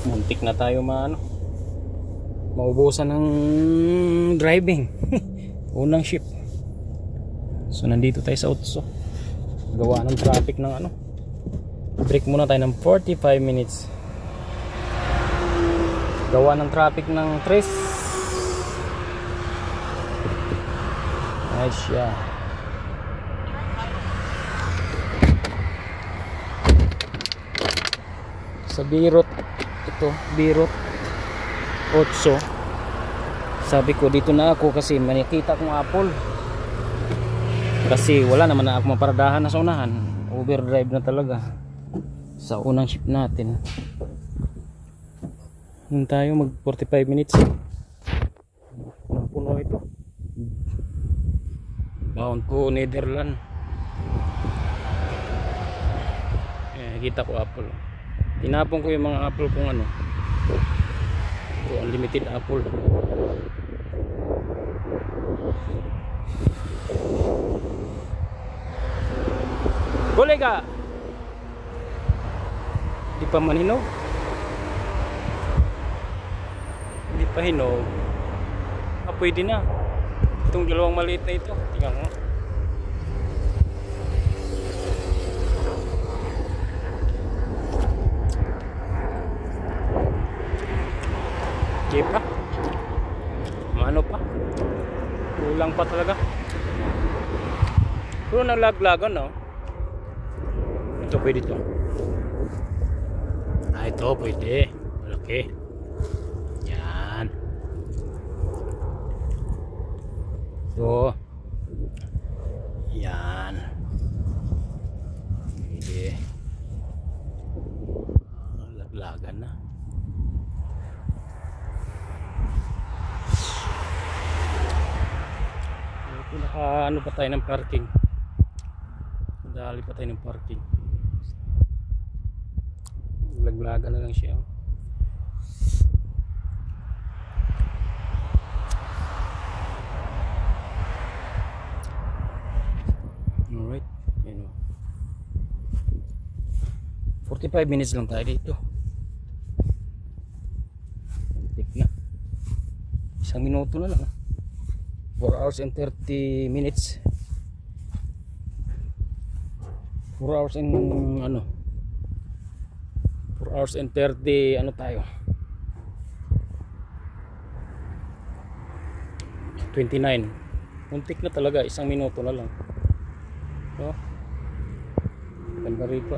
Muntik na tayo maubusan ng driving. Unang shift. So nandito tayo sa Otso. Gawa ng traffic ng break muna tayo ng 45 minutes. Gawa ng traffic ng Tres. Nice siya. Sa Birot, ito Birot Otso. Sabi ko dito na ako kasi makikita kong Apple. Kasi wala naman na ako maparadahan na sa unahan. Overdrive na talaga sa unang shift natin. Nun tayo mag 45 minutes. Puno ito. Bound to Netherlands. Kita ko Apple. Tinapon ko yung mga apple kung ito, unlimited apple. Kolega, di pa man hinog. Hindi pa hinog. Pwede na. Itong dalawang maliit na ito, tingnan mo. Okay pa. Mano pa. Kulang pa talaga. Pero naglaglagan Ito pwede to. Ito pwede. Malaki. Yan. So. Yan. Pwede. Laglagan na. Naka pa tayo ng parking. Dali pa tayo ng parking. Laglaga na lang siya. Alright, 45 minutes lang tayo dito. Tik na. 1 minuto na lang. 4 hours and 30 minutes. 4 hours and 4 hours and 30 tayo 29. Muntik na talaga, 1 minuto na lang. Ganda rito